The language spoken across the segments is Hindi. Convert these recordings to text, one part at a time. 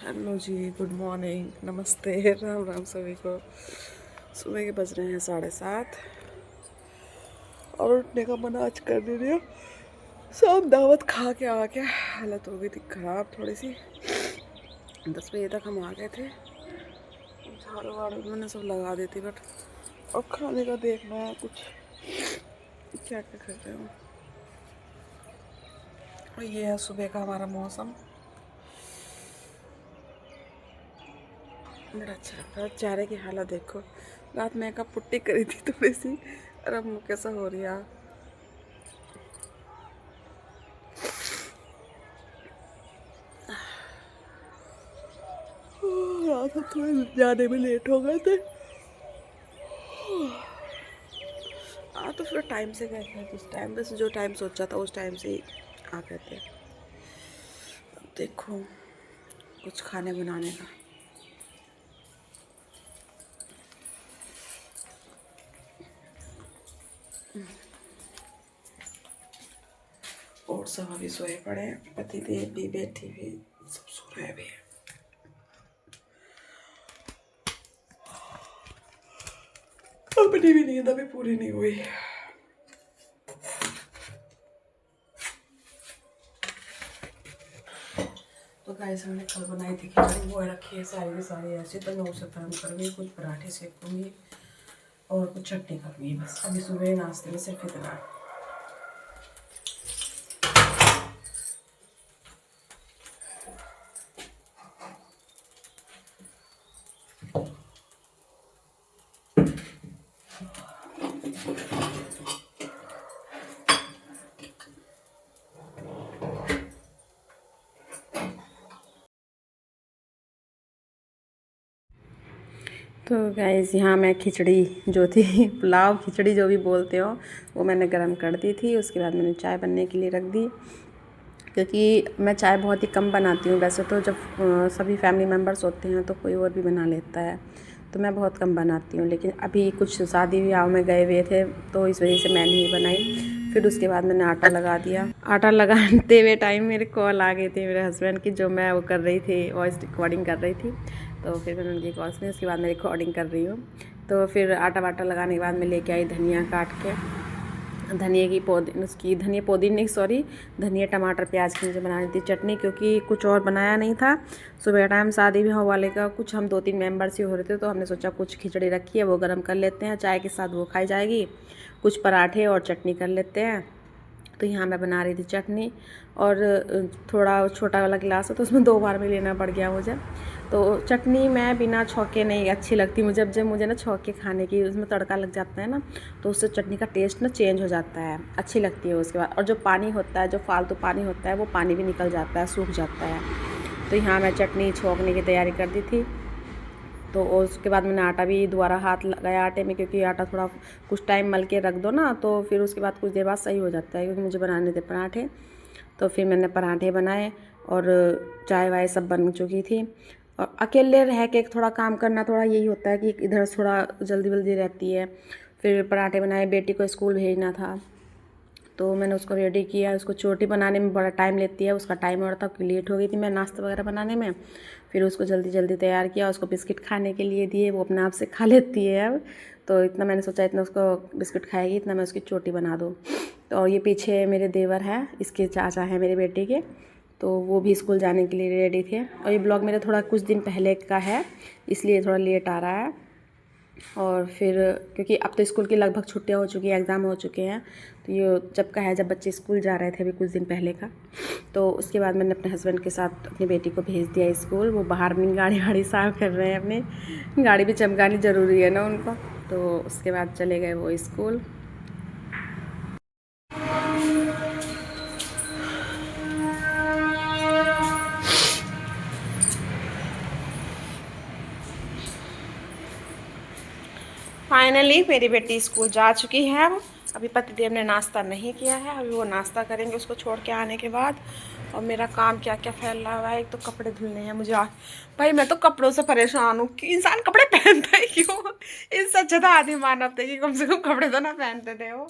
हेलो जी, गुड मॉर्निंग, नमस्ते, राम राम सभी को। सुबह के बज रहे हैं 7:30 और उठने का मन आज कर नहीं रहा। शाम दावत खा के आके हालत हो गई थी ख़राब थोड़ी सी। 10 बजे तक हम आ गए थे। झाड़ू वाड़ू मैंने सब लगा दी थी, बट अब खाने का देखना है कुछ क्या क्या कर रहे हो। और ये है सुबह का हमारा मौसम, बड़ा अच्छा लगता है। चेहरे की हालत देखो, रात में मेकअप पुट्टी करी थी थोड़ी सी और अब मुँह कैसा हो रही है। रात को थोड़े जाने में लेट हो गए थे। तो फिर टाइम से गए थे, जिस टाइम बस जो टाइम सोचा था उस टाइम से ही आ गए थे। अब देखो कुछ खाने बनाने का। और सब अभी सोए पड़े हैं, पति देव भी बैठी भी, सब सो रहे भी हैं। अपनी भी नींद अभी पूरी नहीं हुई। तो गाइस हमने कल बनाई थी खिचड़ी, वो रखी है सारी की सारी ऐसे। तो मैं उसे गर्म करूँगी, कुछ पराठे सेकूँगी और कुछ चटनी करूँगी। बस अभी सुबह नाश्ते में सिर्फ इतना। तो गाइस यहाँ मैं खिचड़ी जो थी पुलाव खिचड़ी जो भी बोलते हो, वो मैंने गरम कर दी थी। उसके बाद मैंने चाय बनने के लिए रख दी, क्योंकि मैं चाय बहुत ही कम बनाती हूँ। वैसे तो जब सभी फैमिली मेम्बर्स होते हैं तो कोई और भी बना लेता है, तो मैं बहुत कम बनाती हूँ। लेकिन अभी कुछ शादी ब्याह में गए हुए थे तो इस वजह से मैंने ही बनाई। फिर उसके बाद मैंने आटा लगा दिया। आटा लगाते हुए टाइम मेरे कॉल आ गई थी मेरे हस्बैंड की, जो मैं वो कर रही थी, वॉइस रिकॉर्डिंग कर रही थी। तो फिर मैंने उनकी कॉल सुनी, उसके बाद मैं रिकॉर्डिंग कर रही हूँ। तो फिर आटा वाटा लगाने के बाद मैं लेके आई धनिया काट के, धनिया की पौधी, उसकी धनिया पौधी नहीं सॉरी धनिया टमाटर प्याज की मुझे बनानी थी चटनी, क्योंकि कुछ और बनाया नहीं था। सुबह टाइम शादी ब्याह वाले का कुछ हम 2-3 मेंबर्स ही हो रहे थे, तो हमने सोचा कुछ खिचड़ी रखी है वो गर्म कर लेते हैं, चाय के साथ वो खाई जाएगी। कुछ पराठे और चटनी कर लेते हैं। तो यहाँ मैं बना रही थी चटनी, और थोड़ा छोटा वाला गिलास है तो उसमें 2 बार में लेना पड़ गया मुझे। तो चटनी मैं बिना छौके नहीं अच्छी लगती मुझे। जब मुझे ना छौके खाने की, उसमें तड़का लग जाता है ना, तो उससे चटनी का टेस्ट ना चेंज हो जाता है, अच्छी लगती है उसके बाद। और जो पानी होता है, जो फालतू पानी होता है, वो पानी भी निकल जाता है, सूख जाता है। तो यहाँ मैं चटनी छौंकने की तैयारी कर दी थी। तो उसके बाद मैंने आटा भी दोबारा हाथ लगाया आटे में, क्योंकि आटा थोड़ा कुछ टाइम मल के रख दो ना, तो फिर उसके बाद कुछ देर बाद सही हो जाता है। क्योंकि मुझे बनाने थे पराठे, तो फिर मैंने पराठे बनाए और चाय वाय सब बन चुकी थी। और अकेले रह के थोड़ा काम करना थोड़ा यही होता है कि इधर थोड़ा जल्दी जल्दी रहती है। फिर पराठे बनाए, बेटी को स्कूल भेजना था तो मैंने उसको रेडी किया। उसको चोटी बनाने में बड़ा टाइम लेती है, उसका टाइम हो रहा था, लेट हो गई थी मैं नाश्ता वगैरह बनाने में। फिर उसको जल्दी जल्दी तैयार किया, उसको बिस्किट खाने के लिए दिए, वो अपने आप से खा लेती है अब। तो इतना मैंने सोचा इतना उसको बिस्किट खाएगी, इतना मैं उसकी चोटी बना दूँ। तो और ये पीछे मेरे देवर हैं, इसके चाचा हैं मेरे बेटे के, तो वो भी स्कूल जाने के लिए रेडी थे। और ये ब्लॉग मेरा थोड़ा कुछ दिन पहले का है, इसलिए थोड़ा लेट आ रहा है। और फिर क्योंकि अब तो स्कूल की लगभग छुट्टियां हो चुकी हैं, एग्ज़ाम हो चुके हैं, तो ये जब का है जब बच्चे स्कूल जा रहे थे अभी कुछ दिन पहले का। तो उसके बाद मैंने अपने हस्बैंड के साथ अपनी बेटी को भेज दिया स्कूल। वो बाहर में गाड़ी वाड़ी साफ़ कर रहे हैं, अपनी गाड़ी भी चमकानी ज़रूरी है ना उनको। तो उसके बाद चले गए वो स्कूल। फाइनली मेरी बेटी स्कूल जा चुकी है। अब अभी पतिदेव ने नाश्ता नहीं किया है, अभी वो नाश्ता करेंगे उसको छोड़ के आने के बाद। और मेरा काम क्या क्या फैल रहा हुआ है। एक तो कपड़े धुलने हैं मुझे आज। भाई मैं तो कपड़ों से परेशान हूँ कि इंसान कपड़े पहनता है क्यों। इससे अच्छा था आदमी मानवता कि कम से कम कपड़े तो ना पहनते थे हो।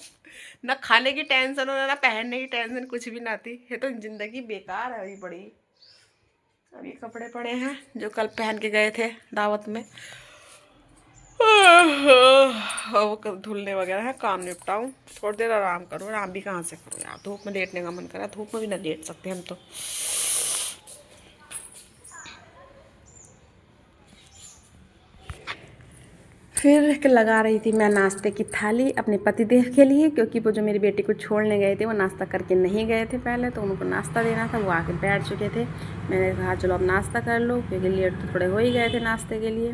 ना खाने की टेंशन हो, ना पहनने की टेंशन, कुछ भी ना थी। ये तो जिंदगी बेकार है अभी बड़ी। अभी कपड़े पड़े हैं जो कल पहन के गए थे दावत में, वो धुलने वगैरह है। काम निपटाऊँ, थोड़ी देर आराम करूँ। आराम भी कहाँ से करूँ यार, धूप में लेटने का मन करा। धूप में भी ना लेट सकते हम तो। फिर लगा रही थी मैं नाश्ते की थाली अपने पतिदेव के लिए, क्योंकि वो जो मेरी बेटी को छोड़ने गए थे वो नाश्ता करके नहीं गए थे पहले, तो उनको नाश्ता देना था। वो आके बैठ चुके थे। मैंने कहा चलो अब नाश्ता कर लो, क्योंकि लेट तो थोड़े हो ही गए थे नाश्ते के लिए।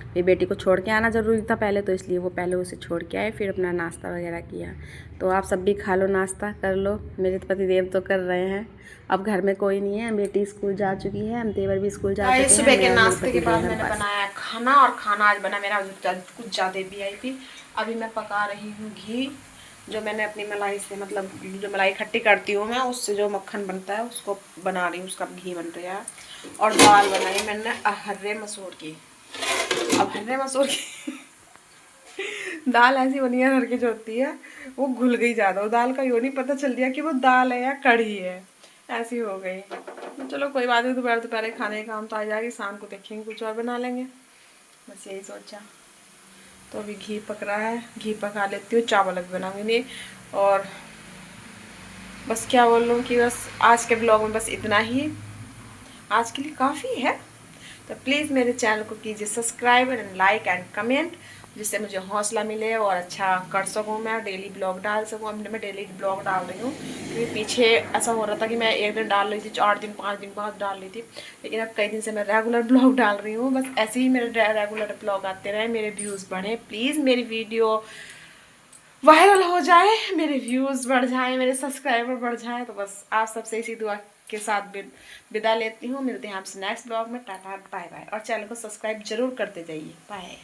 मेरी बेटी को छोड़ के आना ज़रूरी था पहले, तो इसलिए वो पहले उसे छोड़ के आए, फिर अपना नाश्ता वगैरह किया। तो आप सब भी खा लो, नाश्ता कर लो। मेरे पतिदेव तो कर रहे हैं। अब घर में कोई नहीं है, बेटी स्कूल जा चुकी है, हम देवर भी स्कूल जा चुके हैं। सुबह के नाश्ते के बाद मैंने बनाया खाना, और खाना आज बना मेरा कुछ ज़्यादा VIP। अभी मैं पका रही हूँ घी, जो मैंने अपनी मलाई से, मतलब जो मलाई खट्टी करती हूँ मैं, उससे जो मक्खन बनता है उसको बना रही हूँ, उसका घी बन रहा है। और दाल बनाई मैंने हर्रे मसूर की। अब हर्रे मसूर की दाल ऐसी बनी है, हर की जो होती है वो घुल गई ज़्यादा। वो दाल का यूँ नहीं पता चल दिया कि वो दाल है या कढ़ी है, ऐसी हो गई। चलो कोई बात नहीं, दोपहर खाने का काम तो आ जाएगी, शाम को देखेंगे कुछ और बना लेंगे, बस यही सोचा। तो अभी घी पक रहा है, घी पका लेती हूँ, चावल अभी बनाऊंगी नहीं। और बस क्या बोल रहा हूँ कि बस आज के ब्लॉग में बस इतना ही, आज के लिए काफ़ी है। तो प्लीज़ मेरे चैनल को कीजिए subscribe and like and comment, जिससे मुझे हौसला मिले और अच्छा कर सकूँ, मैं डेली ब्लॉग डाल सकूँ। अब मैं डेली ब्लॉग डाल रही हूँ, क्योंकि पीछे ऐसा हो रहा था कि मैं एक दिन डाल रही थी, 4 दिन 5 दिन बाद डाल रही थी, लेकिन अब कई दिन से मैं रेगुलर ब्लॉग डाल रही हूँ। बस ऐसे ही मेरे रेगुलर ब्लॉग आते रहे, मेरे व्यूज़ बढ़े। प्लीज़ मेरी वीडियो वायरल हो जाए, मेरे व्यूज़ बढ़ जाए, मेरे सब्सक्राइबर बढ़ जाए। तो बस आप सबसे इसी दुआ के साथ विदा लेती हूँ। मिलते हैं आपसे नेक्स्ट ब्लॉग में। टाटा बाय बाय, और चैनल को सब्सक्राइब जरूर करते जाइए। बाय।